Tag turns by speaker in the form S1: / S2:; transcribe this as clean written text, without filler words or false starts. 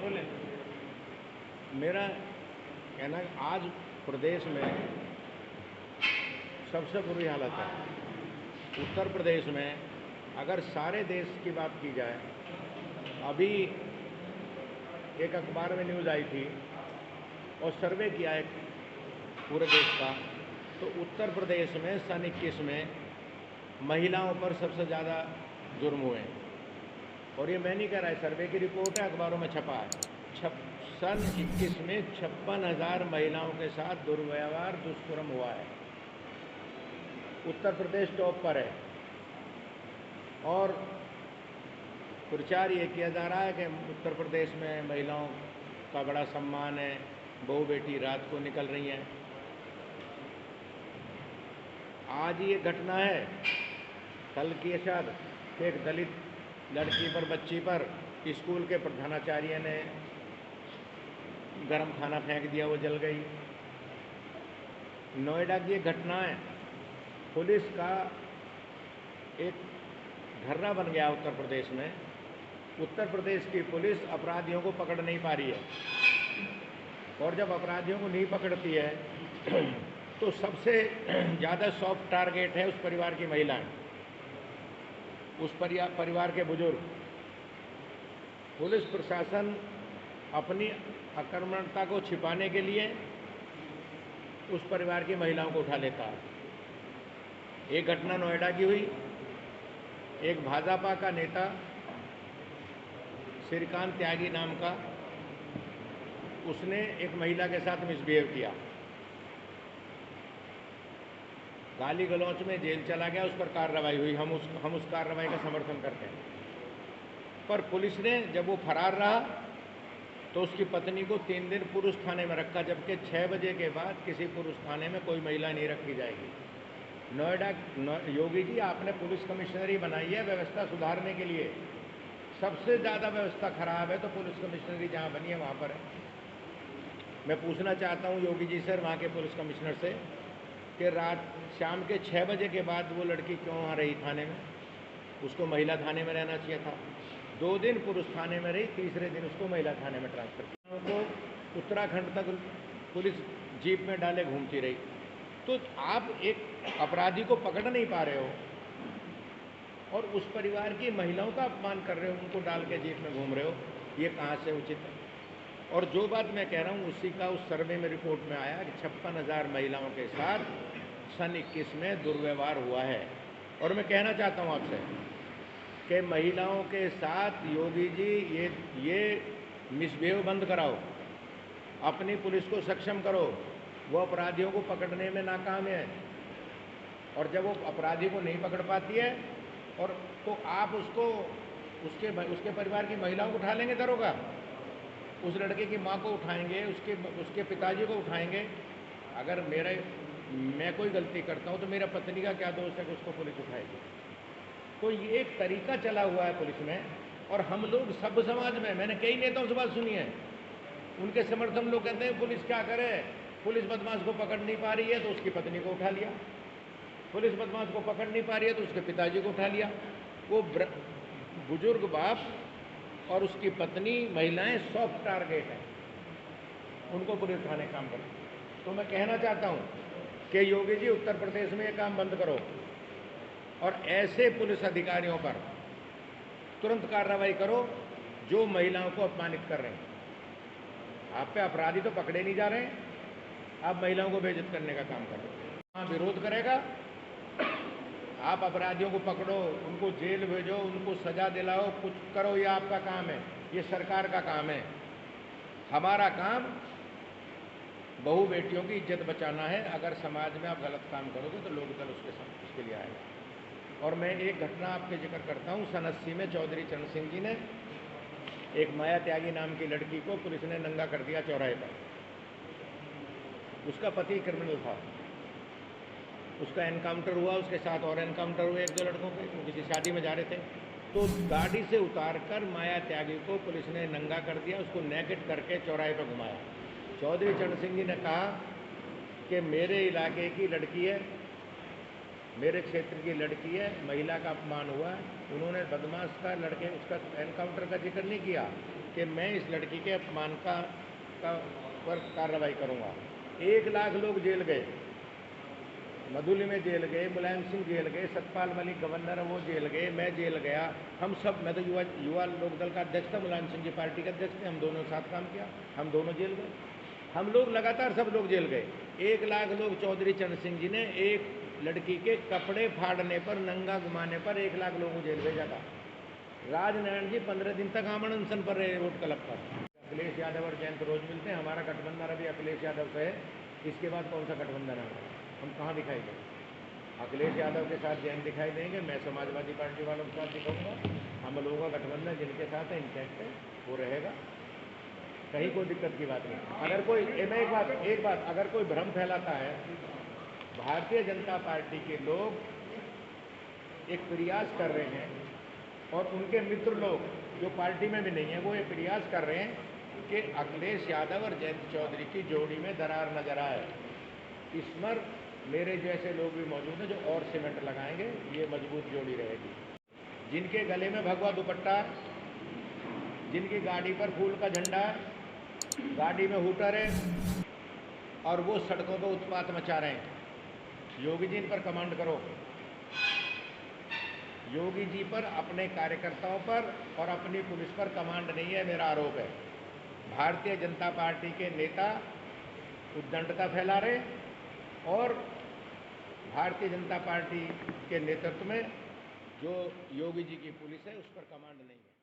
S1: बोले। मेरा कहना है आज प्रदेश में सबसे बुरी हालत है। उत्तर प्रदेश में अगर सारे देश की बात की जाए, अभी एक अखबार में न्यूज़ आई थी और सर्वे किया है पूरे देश का, तो उत्तर प्रदेश में सन 21 में महिलाओं पर सबसे ज़्यादा जुर्म हुए हैं। और ये मैं नहीं कह रहा है, सर्वे की रिपोर्ट है, अखबारों में छपा है। सन 21 में 56,000 महिलाओं के साथ दुर्व्यवहार दुष्कर्म हुआ है। उत्तर प्रदेश टॉप पर है और प्रचार ये किया जा रहा है कि उत्तर प्रदेश में महिलाओं का बड़ा सम्मान है, बहू बेटी रात को निकल रही हैं। आज ये घटना है, कल की है शायद, एक दलित लड़की पर, बच्ची पर स्कूल के प्रधानाचार्य ने गरम खाना फेंक दिया, वो जल गई। नोएडा की एक घटना है, पुलिस का एक धर्रा बन गया उत्तर प्रदेश में। उत्तर प्रदेश की पुलिस अपराधियों को पकड़ नहीं पा रही है, और जब अपराधियों को नहीं पकड़ती है तो सबसे ज़्यादा सॉफ्ट टारगेट है उस परिवार की महिलाएं, उस परिवार के बुजुर्ग। पुलिस प्रशासन अपनी आक्रामकता को छिपाने के लिए उस परिवार की महिलाओं को उठा लेता है। एक घटना नोएडा की हुई, एक भाजपा का नेता श्रीकांत त्यागी नाम का, उसने एक महिला के साथ मिसबिहेव किया, गाली गलौच में जेल चला गया, उस पर कार्रवाई हुई। हम उस कार्रवाई का समर्थन करते हैं। पर पुलिस ने, जब वो फरार रहा तो उसकी पत्नी को 3 दिन पुरुष थाने में रखा, जबकि 6 बजे के बाद किसी पुरुष थाने में कोई महिला नहीं रखी जाएगी। नोएडा योगी जी, आपने पुलिस कमिश्नरी बनाई है व्यवस्था सुधारने के लिए। सबसे ज़्यादा व्यवस्था खराब है तो पुलिस कमिश्नरी जहाँ बनी है वहाँ पर है। मैं पूछना चाहता हूँ योगी जी सर, वहाँ के पुलिस कमिश्नर से, कि शाम के 6 बजे के बाद वो लड़की क्यों वहाँ रही थाने में? उसको महिला थाने में रहना चाहिए था। 2 दिन पुरुष थाने में रही, तीसरे दिन उसको महिला थाने में ट्रांसफ़र किया। उनको उत्तराखंड तक पुलिस जीप में डाले घूमती रही। तो आप एक अपराधी को पकड़ नहीं पा रहे हो और उस परिवार की महिलाओं का अपमान कर रहे हो, उनको डाल के जीप में घूम रहे हो, ये कहाँ से उचित है? और जो बात मैं कह रहा हूँ उसी का उस सर्वे में रिपोर्ट में आया कि 56,000 महिलाओं के साथ सन 21 में दुर्व्यवहार हुआ है। और मैं कहना चाहता हूँ आपसे कि महिलाओं के साथ योगी जी ये मिसबिहेव बंद कराओ, अपनी पुलिस को सक्षम करो। वो अपराधियों को पकड़ने में नाकाम है, और जब वो अपराधी को नहीं पकड़ पाती है और तो आप उसके परिवार की महिलाओं को उठा लेंगे दरोगा, उस लड़के की माँ को उठाएंगे, उसके पिताजी को उठाएंगे। अगर मैं कोई गलती करता हूँ तो मेरा पत्नी का क्या दोष है कि उसको पुलिस उठाएगी? तो ये एक तरीका चला हुआ है पुलिस में, और हम लोग सब समाज में, मैंने कई नेताओं से बात सुनी है, उनके समर्थन लोग कहते हैं पुलिस क्या करे, पुलिस बदमाश को पकड़ नहीं पा रही है तो उसकी पत्नी को उठा लिया, पुलिस बदमाश को पकड़ नहीं पा रही है तो उसके पिताजी को उठा लिया। वो बुजुर्ग बाप और उसकी पत्नी, महिलाएं सॉफ्ट टारगेट है, उनको पुलिस थाने काम करे। तो मैं कहना चाहता हूँ कि योगी जी, उत्तर प्रदेश में ये काम बंद करो और ऐसे पुलिस अधिकारियों पर तुरंत कार्रवाई करो जो महिलाओं को अपमानित कर रहे हैं। आप पे अपराधी तो पकड़े नहीं जा रहे हैं, आप महिलाओं को बेइज्जत करने का काम कर रहे हैं। हाँ, विरोध करेगा, आप अपराधियों को पकड़ो, उनको जेल भेजो, उनको सजा दिलाओ, कुछ करो, ये आपका काम है, ये सरकार का काम है। हमारा काम बहू बेटियों की इज्जत बचाना है। अगर समाज में आप गलत काम करोगे तो लोकदल उसके लिए आएगा। और मैं एक घटना आपके जिक्र करता हूँ। सन 80 में चौधरी चरण सिंह जी ने एक माया त्यागी नाम की लड़की को पुलिस ने नंगा कर दिया चौराहे पर। उसका पति क्रिमिनल था, उसका एनकाउंटर हुआ, उसके साथ और एनकाउंटर हुए 1-2 लड़कों के। वो किसी शादी में जा रहे थे तो गाड़ी से उतारकर माया त्यागी को पुलिस ने नंगा कर दिया, उसको नेकेड करके चौराहे पर घुमाया। चौधरी चरण सिंह जी ने कहा कि मेरे इलाके की लड़की है, मेरे क्षेत्र की लड़की है, महिला का अपमान हुआ है, उन्होंने बदमाश का लड़के उसका एनकाउंटर का जिक्र नहीं किया कि मैं इस लड़की के अपमान का पर कार्रवाई करूंगा। 1 लाख लोग जेल गए, मधुली में जेल गए, मुलायम सिंह जेल गए, सतपाल मलिक गवर्नर है वो जेल गए, मैं जेल गया, हम सब, मैं तो युवा लोकदल का अध्यक्ष था, मुलायम सिंह की पार्टी के अध्यक्ष थे, हम दोनों साथ काम किया, हम दोनों जेल गए, हम लोग लगातार सब लोग जेल गए। 1 लाख लोग, चौधरी चरण सिंह जी ने एक लड़की के कपड़े फाड़ने पर, नंगा घुमाने पर 1 लाख लोगों को जेल भेजा था। राजनारायण जी 15 दिन तक आमरण अनशन पर रहे वोट क्लब पर। अखिलेश यादव और जयंत रोज मिलते हैं, हमारा गठबंधन अभी अखिलेश यादव से है, इसके बाद कौन सा गठबंधन है, हम कहाँ दिखाई देंगे? अखिलेश यादव के साथ जयंत दिखाई देंगे, मैं समाजवादी पार्टी वालों के साथ दिखाऊंगा, हम लोगों का गठबंधन जिनके साथ है इंटैक्ट है वो रहेगा, कहीं कोई दिक्कत की बात नहीं। अगर कोई, मैं एक बात अगर कोई भ्रम फैलाता है, भारतीय जनता पार्टी के लोग एक प्रयास कर रहे हैं और उनके मित्र लोग जो पार्टी में भी नहीं है, वो ये प्रयास कर रहे हैं कि अखिलेश यादव और जयंत चौधरी की जोड़ी में दरार नजर आए। इस पर मेरे जैसे लोग भी मौजूद हैं जो और सीमेंट लगाएंगे, ये मजबूत जोड़ी रहेगी। जिनके गले में भगवा दुपट्टा, जिनकी गाड़ी पर फूल का झंडा है, गाड़ी में हूटर है और वो सड़कों पर उत्पात मचा रहे हैं, योगी जी इन पर कमांड करो। योगी जी पर, अपने कार्यकर्ताओं पर और अपनी पुलिस पर कमांड नहीं है, मेरा आरोप है। भारतीय जनता पार्टी के नेता उद्दंडता फैला रहे और भारतीय जनता पार्टी के नेतृत्व में जो योगी जी की पुलिस है उस पर कमांड नहीं है।